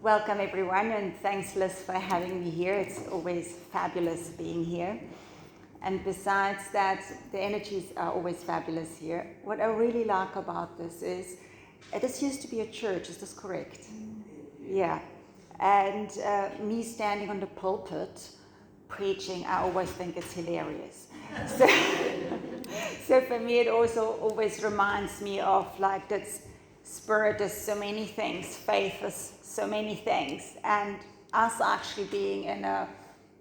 Welcome everyone, and thanks Liz for having me here. It's always fabulous being here. And besides that, the energies are always fabulous here. What I really like about this is, this used to be a church, is this correct? Yeah. And me standing on the pulpit, preaching, I always think it's hilarious. So, so for me, it also always reminds me of like this spirit is so many things, faith is so many things, and us actually being in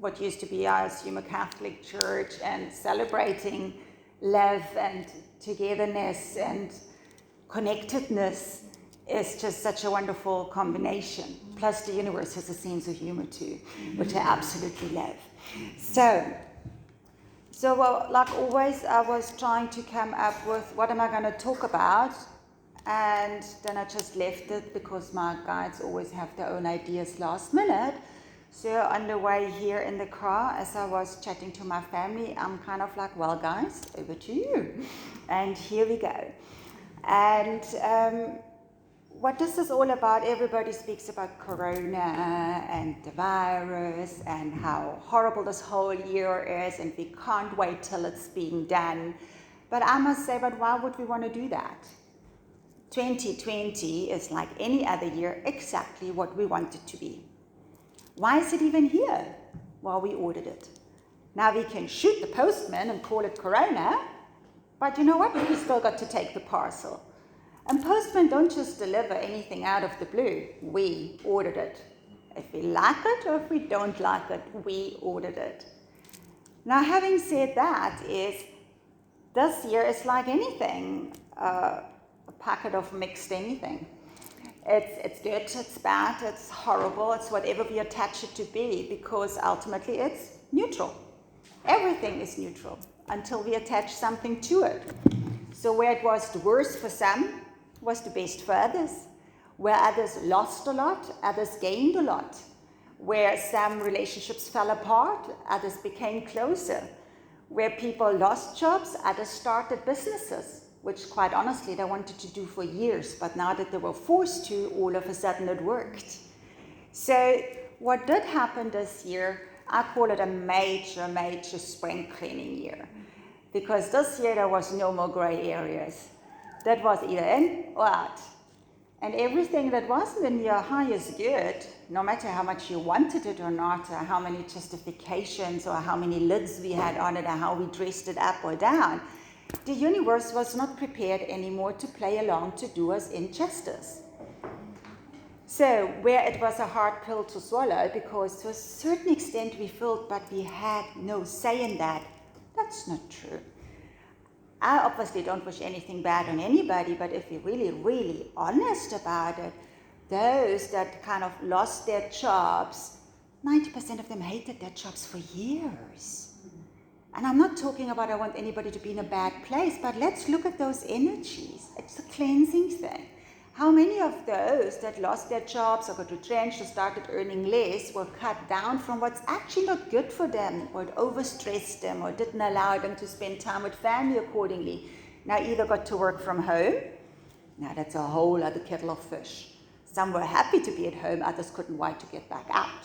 what used to be, I assume, a Catholic church and celebrating love and togetherness and connectedness is just such a wonderful combination. Plus the universe has a sense of humor too, which I absolutely love. So well, like always, I was trying to come up with what am I going to talk about, and then I just left it because my guides always have their own ideas last minute. So on the way here in the car, as I was chatting to my family, I'm kind of like, well guys, over to you. And here we go. And what this is all about, everybody speaks about Corona and the virus and how horrible this whole year is, and we can't wait till it's being done. But I must say, but why would we want to do that? 2020 is like any other year, exactly what we want it to be. Why is it even here? Well, we ordered it. Now we can shoot the postman and call it Corona, but you know what? We still got to take the parcel. And postmen don't just deliver anything out of the blue. We ordered it. If we like it or if we don't like it, we ordered it. Now, having said that, is this year is like anything, a packet of mixed anything. It's good, it's bad, it's horrible, it's whatever we attach it to be, because ultimately it's neutral. Everything is neutral until we attach something to it. So where it was the worst for some, was the best for others. Where others lost a lot, others gained a lot. Where some relationships fell apart, others became closer. Where people lost jobs, others started businesses, which quite honestly they wanted to do for years, but now that they were forced to, all of a sudden it worked. So what did happen this year, I call it a major spring cleaning year. Because this year there was no more gray areas. That was either in or out. And everything that wasn't in your highest good, no matter how much you wanted it or not, or how many justifications or how many lids we had on it, or how we dressed it up or down, the universe was not prepared anymore to play along to do us injustice. So where it was a hard pill to swallow, because to a certain extent we felt, but we had no say in that, that's not true. I obviously don't wish anything bad on anybody, but if we're really honest about it, those that kind of lost their jobs, 90% of them hated their jobs for years. And I'm not talking about I want anybody to be in a bad place, but let's look at those energies. It's a cleansing thing. How many of those that lost their jobs or got retrenched or started earning less were cut down from what's actually not good for them, or it overstressed them, or didn't allow them to spend time with family accordingly? Now either got to work from home, now that's a whole other kettle of fish. Some were happy to be at home, others couldn't wait to get back out.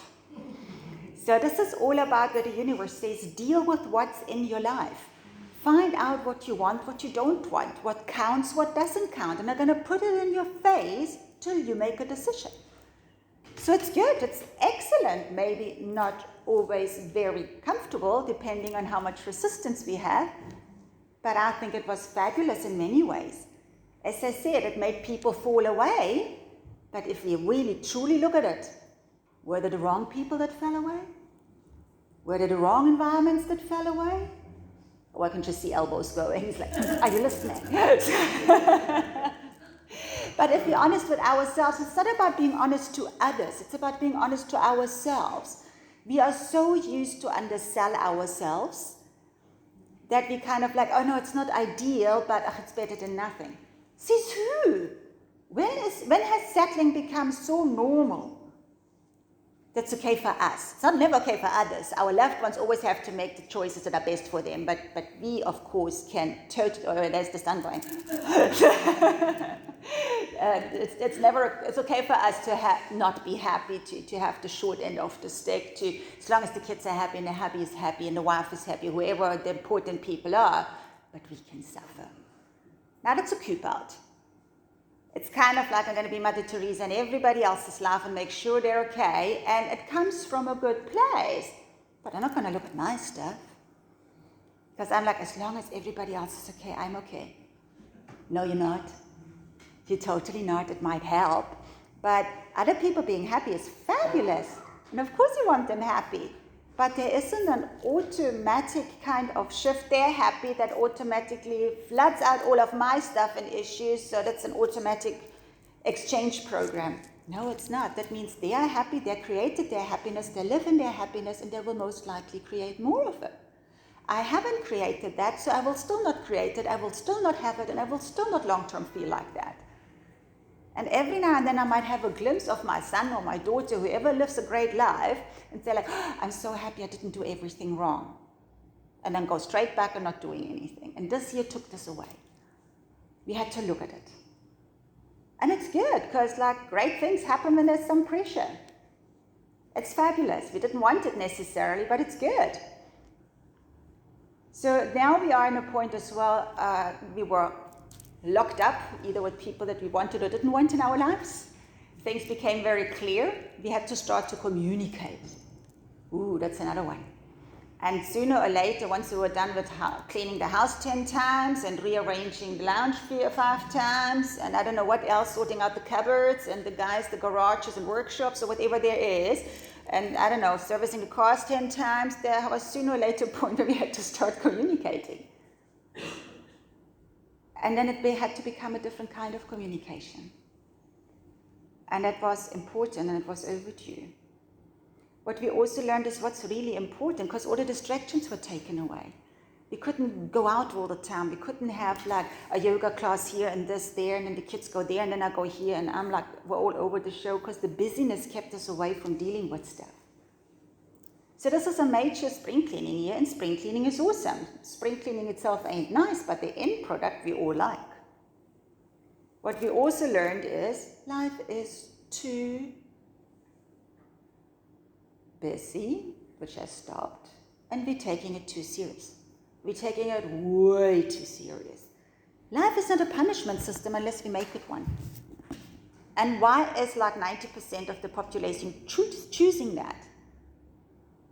So this is all about what the universe says, deal with what's in your life. Find out what you want, what you don't want, what counts, what doesn't count, and they're going to put it in your face till you make a decision. So it's good, it's excellent, maybe not always very comfortable, depending on how much resistance we have, but I think it was fabulous in many ways. As I said, it made people fall away, but if we really truly look at it, were they the wrong people that fell away? Were they the wrong environments that fell away? Oh, I can just see elbows going. He's like, are you listening? But if we're honest with ourselves, it's not about being honest to others. It's about being honest to ourselves. We are so used to undersell ourselves that we kind of like, oh no, it's not ideal, but it's better than nothing. Says who? When has settling become so normal? That's okay for us. It's not never okay for others. Our loved ones always have to make the choices that are best for them. But we, of course, can totally. Oh, there's the sun going. It's okay for us to not be happy, to have the short end of the stick. As long as the kids are happy and the hubby is happy and the wife is happy, whoever the important people are. But we can suffer. Now that's a coup out. It's kind of like I'm going to be Mother Teresa in everybody else's life and make sure they're okay. And it comes from a good place. But I'm not going to look at my stuff. Because I'm like, as long as everybody else is okay, I'm okay. No, you're not. You're totally not. It might help. But other people being happy is fabulous. And of course you want them happy. But there isn't an automatic kind of shift. They're happy that automatically floods out all of my stuff and issues. So that's an automatic exchange program. No, it's not. That means they are happy, they created their happiness, they live in their happiness, and they will most likely create more of it. I haven't created that, so I will still not create it, I will still not have it, and I will still not long-term feel like that. And every now and then I might have a glimpse of my son or my daughter, whoever lives a great life, and say like, oh, I'm so happy I didn't do everything wrong. And then go straight back and not doing anything. And this year took this away. We had to look at it. And it's good, because like great things happen when there's some pressure. It's fabulous. We didn't want it necessarily, but it's good. So now we are in a point as well, we were locked up, either with people that we wanted or didn't want in our lives. Things became very clear. We had to start to communicate. Ooh, that's another one. And sooner or later, once we were done with cleaning the house 10 times and rearranging the lounge 5 times, and I don't know what else, sorting out the cupboards and the garages and workshops or whatever there is, and I don't know, servicing the cars 10 times, there was sooner or later a point where we had to start communicating. And then it had to become a different kind of communication. And that was important and it was overdue. What we also learned is what's really important, because all the distractions were taken away. We couldn't go out all the time. We couldn't have like a yoga class here and this there, and then the kids go there and then I go here, and I'm like, we're all over the show, because the busyness kept us away from dealing with stuff. So this is a major spring cleaning year, and spring cleaning is awesome. Spring cleaning itself ain't nice, but the end product we all like. What we also learned is life is too busy, which has stopped, and we're taking it too serious. We're taking it way too serious. Life is not a punishment system unless we make it one. And why is like 90% of the population choosing that?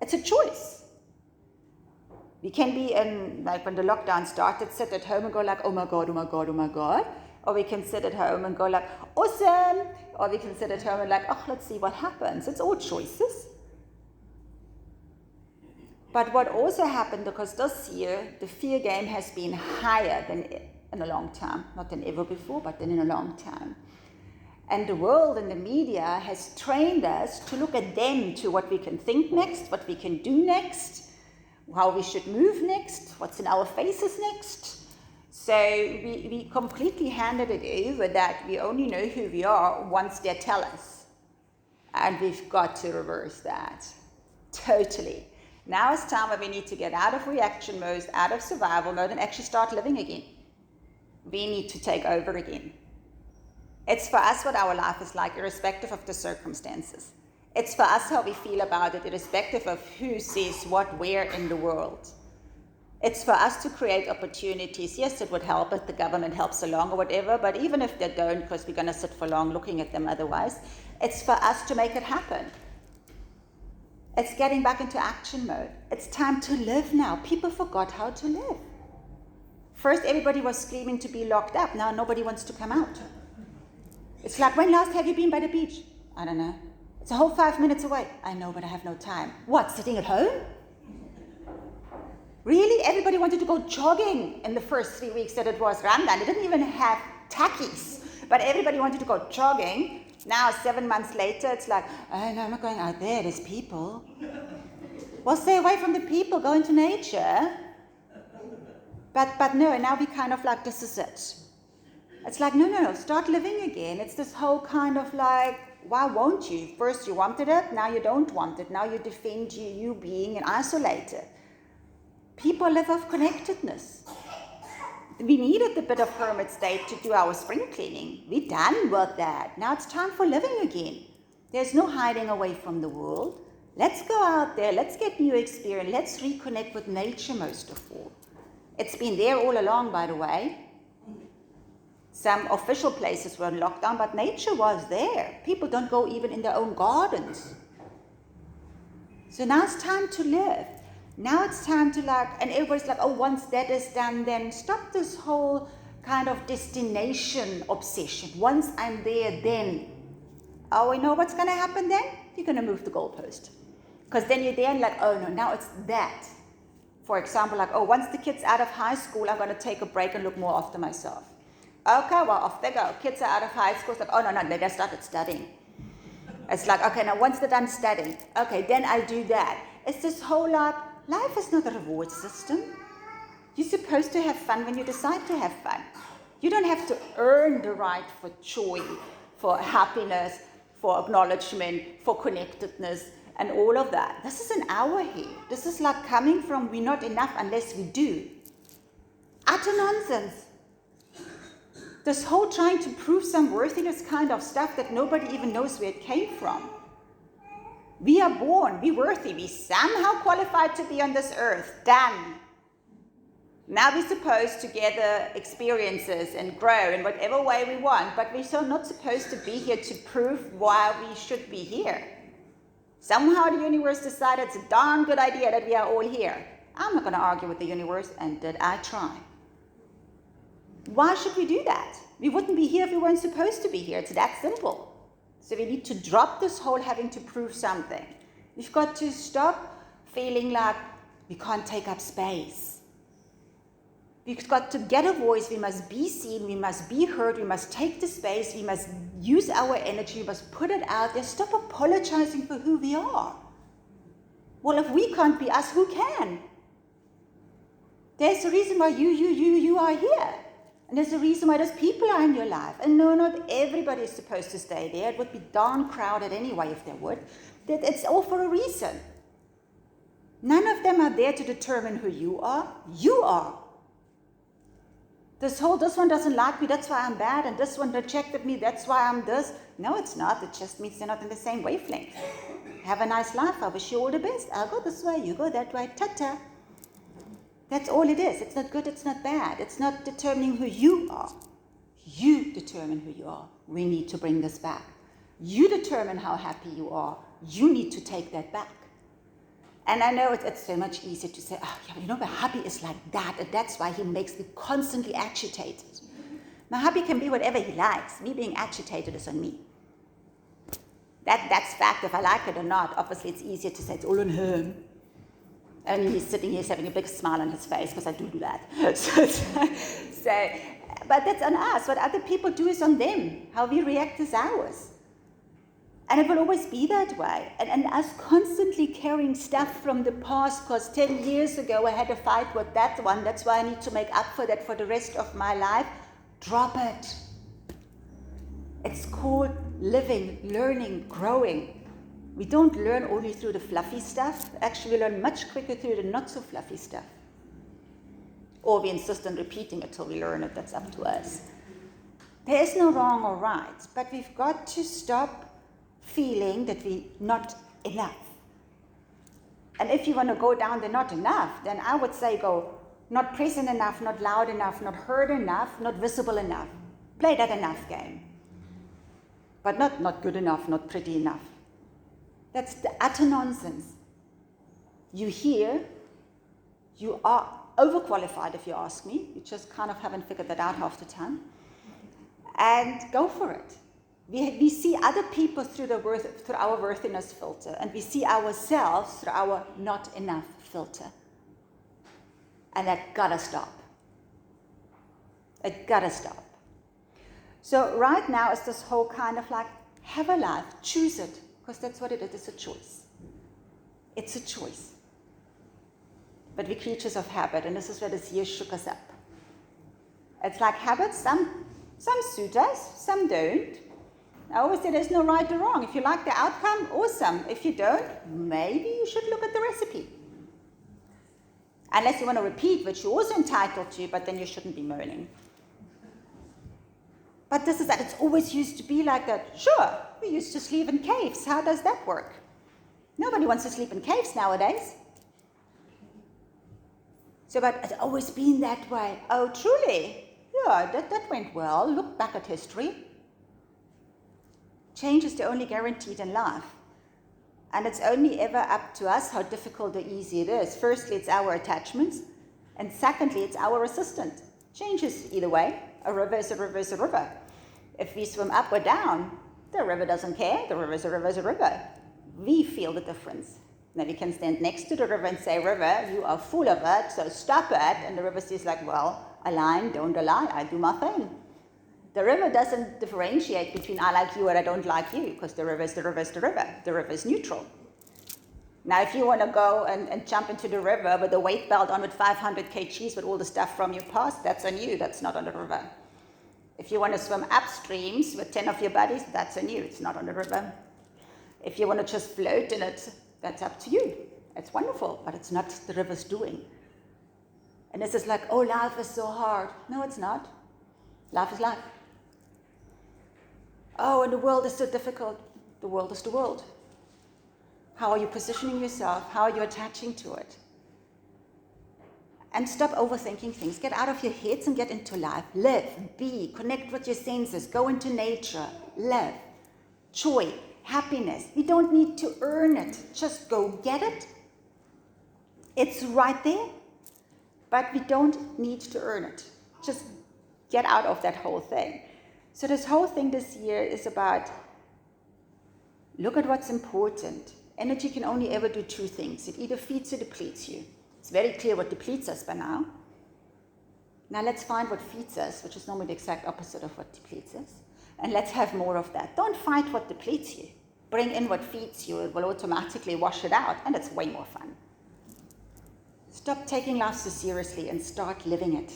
It's a choice. We can be in, like when the lockdown started, sit at home and go like, oh my God, oh my God, oh my God. Or we can sit at home and go like, awesome. Or we can sit at home and like, oh, let's see what happens. It's all choices. But what also happened, because this year, the fear game has been higher than in a long time. Not than ever before, but than in a long time. And the world and the media has trained us to look at them, to what we can think next, what we can do next, how we should move next, what's in our faces next. So we completely handed it over that we only know who we are once they tell us. And we've got to reverse that. Totally. Now is time where we need to get out of reaction mode, out of survival mode, and actually start living again. We need to take over again. It's for us what our life is like, irrespective of the circumstances. It's for us how we feel about it, irrespective of who says what, where in the world. It's for us to create opportunities. Yes, it would help if the government helps along or whatever, but even if they don't, because we're going to sit for long looking at them otherwise, it's for us to make it happen. It's getting back into action mode. It's time to live now. People forgot how to live. First, everybody was screaming to be locked up. Now nobody wants to come out. It's like, when last have you been by the beach? I don't know. It's a whole 5 minutes away. I know, but I have no time. What, sitting at home? Really? Everybody wanted to go jogging in the first 3 weeks that it was Ramadan. They didn't even have takis, but everybody wanted to go jogging. Now, 7 months later, it's like, oh, no, I'm not going out there. There's people. Well, stay away from the people. Go into nature. But no, now we kind of like, this is it. It's like, no, start living again. It's this whole kind of like why won't you? First you wanted it, now you don't want it. Now you defend you being isolated. People live off connectedness. We needed a bit of hermit state to do our spring cleaning. We're done with that. Now it's time for living again. There's no hiding away from the world. Let's go out there. Let's get new experience. Let's reconnect with nature most of all. It's been there all along, by the way. Some official places were in lockdown, but nature was there. People don't go even in their own gardens. So now it's time to live. Now it's time to and everybody's like, oh, once that is done, then stop this whole kind of destination obsession. Once I'm there, then. Oh, we know what's going to happen then? You're going to move the goalpost. Because then you're there and like, oh no, now it's that. For example, like, oh, once the kid's out of high school, I'm going to take a break and look more after myself. Okay, well, off they go. Kids are out of high school. It's like, oh, no, they started studying. It's like, okay, now once they're done studying, okay, then I do that. It's this whole lot. Life is not a reward system. You're supposed to have fun when you decide to have fun. You don't have to earn the right for joy, for happiness, for acknowledgement, for connectedness, and all of that. This is an hour here. This is like coming from we're not enough unless we do. Utter nonsense. This whole trying to prove some worthiness kind of stuff that nobody even knows where it came from. We are born, we're worthy, we somehow qualified to be on this earth. Done. Now we're supposed to gather experiences and grow in whatever way we want, but we're so not supposed to be here to prove why we should be here. Somehow the universe decided it's a darn good idea that we are all here. I'm not going to argue with the universe, and did I try? Why should we do that? We wouldn't be here if we weren't supposed to be here. It's that simple. So we need to drop this whole having to prove something. We've got to stop feeling like we can't take up space. We've got to get a voice. We must be seen. We must be heard. We must take the space. We must use our energy. We must put it out there. Stop apologizing for who we are. Well, if we can't be us, who can? There's a reason why you are here. And there's a reason why those people are in your life. And no, not everybody is supposed to stay there. It would be darn crowded anyway if they would. It's all for a reason. None of them are there to determine who you are. You are. This one doesn't like me, that's why I'm bad. And this one rejected me, that's why I'm this. No, it's not. It just means they're not in the same wavelength. Have a nice life. I wish you all the best. I'll go this way, you go that way. Ta-ta. That's all it is. It's not good, it's not bad. It's not determining who you are. You determine who you are. We need to bring this back. You determine how happy you are. You need to take that back. And I know it's so much easier to say, oh, yeah, you know, my hubby is like that, and that's why he makes me constantly agitated. My hubby can be whatever he likes. Me being agitated is on me. That's fact, if I like it or not. Obviously, it's easier to say it's all on him. And he's sitting here having a big smile on his face because I do that. But that's on us. What other people do is on them. How we react is ours. And it will always be that way. And us constantly carrying stuff from the past, because 10 years ago I had a fight with that one. That's why I need to make up for that for the rest of my life. Drop it. It's called living, learning, growing. We don't learn only through the fluffy stuff. Actually, we learn much quicker through the not so fluffy stuff. Or we insist on repeating it till we learn it. That's up to us. There is no wrong or right, but we've got to stop feeling that we're not enough. And if you want to go down the not enough, then I would say go not present enough, not loud enough, not heard enough, not visible enough. Play that enough game. But not good enough, not pretty enough. That's the utter nonsense. You here, you are overqualified if you ask me. You just kind of haven't figured that out half the time. And go for it. We see other people through our worthiness filter, and we see ourselves through our not enough filter. And that gotta stop. It gotta stop. So right now it's this whole kind of like, have a life, choose it. Because that's what it is, it's a choice. It's a choice. But we're creatures of habit, and this is where this year shook us up. It's like habits, some suit us, some don't. I always say there's no right or wrong. If you like the outcome, awesome. If you don't, maybe you should look at the recipe. Unless you want to repeat, which you're also entitled to, but then you shouldn't be moaning. But this is that. It's always used to be like that. Sure, we used to sleep in caves. How does that work? Nobody wants to sleep in caves nowadays. So, but it's always been that way. Oh, truly? Yeah, that went well. Look back at history. Change is the only guaranteed in life. And it's only ever up to us how difficult or easy it is. Firstly, it's our attachments. And secondly, it's our resistance. Change is either way. A river is a river is a river. If we swim up or down, the river doesn't care. The river is a river is a river. We feel the difference. Now we can stand next to the river and say, river, you are full of it, so stop it. And the river says like, well, align, don't align, I do my thing. The river doesn't differentiate between I like you or I don't like you, because the river is the river is the river. The river is neutral. Now, if you want to go and jump into the river with a weight belt on with 500 kgs with all the stuff from your past, that's on you. That's not on the river. If you want to swim upstreams with 10 of your buddies, that's on you. It's not on the river. If you want to just float in it, that's up to you. It's wonderful, but it's not the river's doing. And this is like, oh, life is so hard. No, it's not. Life is life. Oh, and the world is so difficult. The world is the world. How are you positioning yourself? How are you attaching to it? And stop overthinking things. Get out of your heads and get into life. Live, be, connect with your senses, go into nature, live. Joy, happiness. We don't need to earn it. Just go get it. It's right there, but we don't need to earn it. Just get out of that whole thing. So this whole thing this year is about, look at what's important. Energy can only ever do two things. It either feeds or depletes you. It's very clear what depletes us by now. Now let's find what feeds us, which is normally the exact opposite of what depletes us. And let's have more of that. Don't fight what depletes you. Bring in what feeds you. It will automatically wash it out, and it's way more fun. Stop taking life so seriously and start living it.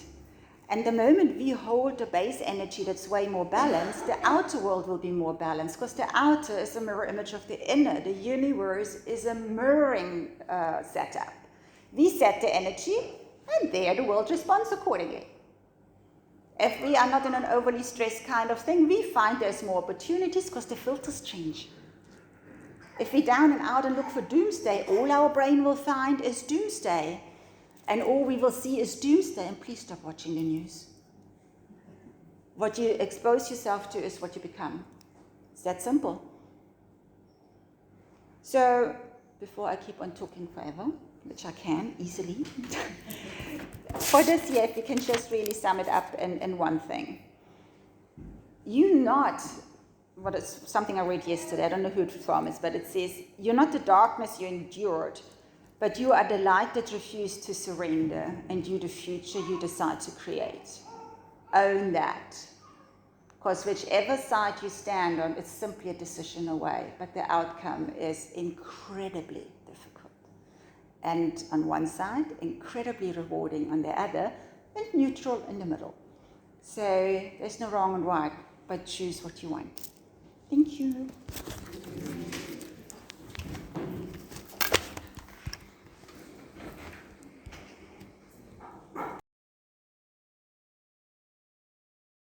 And the moment we hold the base energy that's way more balanced, the outer world will be more balanced, because the outer is a mirror image of the inner. The universe is a mirroring setup. We set the energy, and there the world responds accordingly. If we are not in an overly stressed kind of thing, we find there's more opportunities because the filters change. If we're down and out and look for doomsday, all our brain will find is doomsday. And all we will see is doomsday, and please stop watching the news. What you expose yourself to is what you become. It's that simple. So, before I keep on talking forever, which I can easily, for this year, if you can just really sum it up in one thing. You're not, what is something I read yesterday, I don't know who it's from, but it says, you're not the darkness you endured, but you are the light that refused to surrender, and you the future you decide to create. Own that. Because whichever side you stand on, it's simply a decision away, but the outcome is incredibly difficult. And on one side, incredibly rewarding on the other, and neutral in the middle. So there's no wrong and right, but choose what you want. Thank you.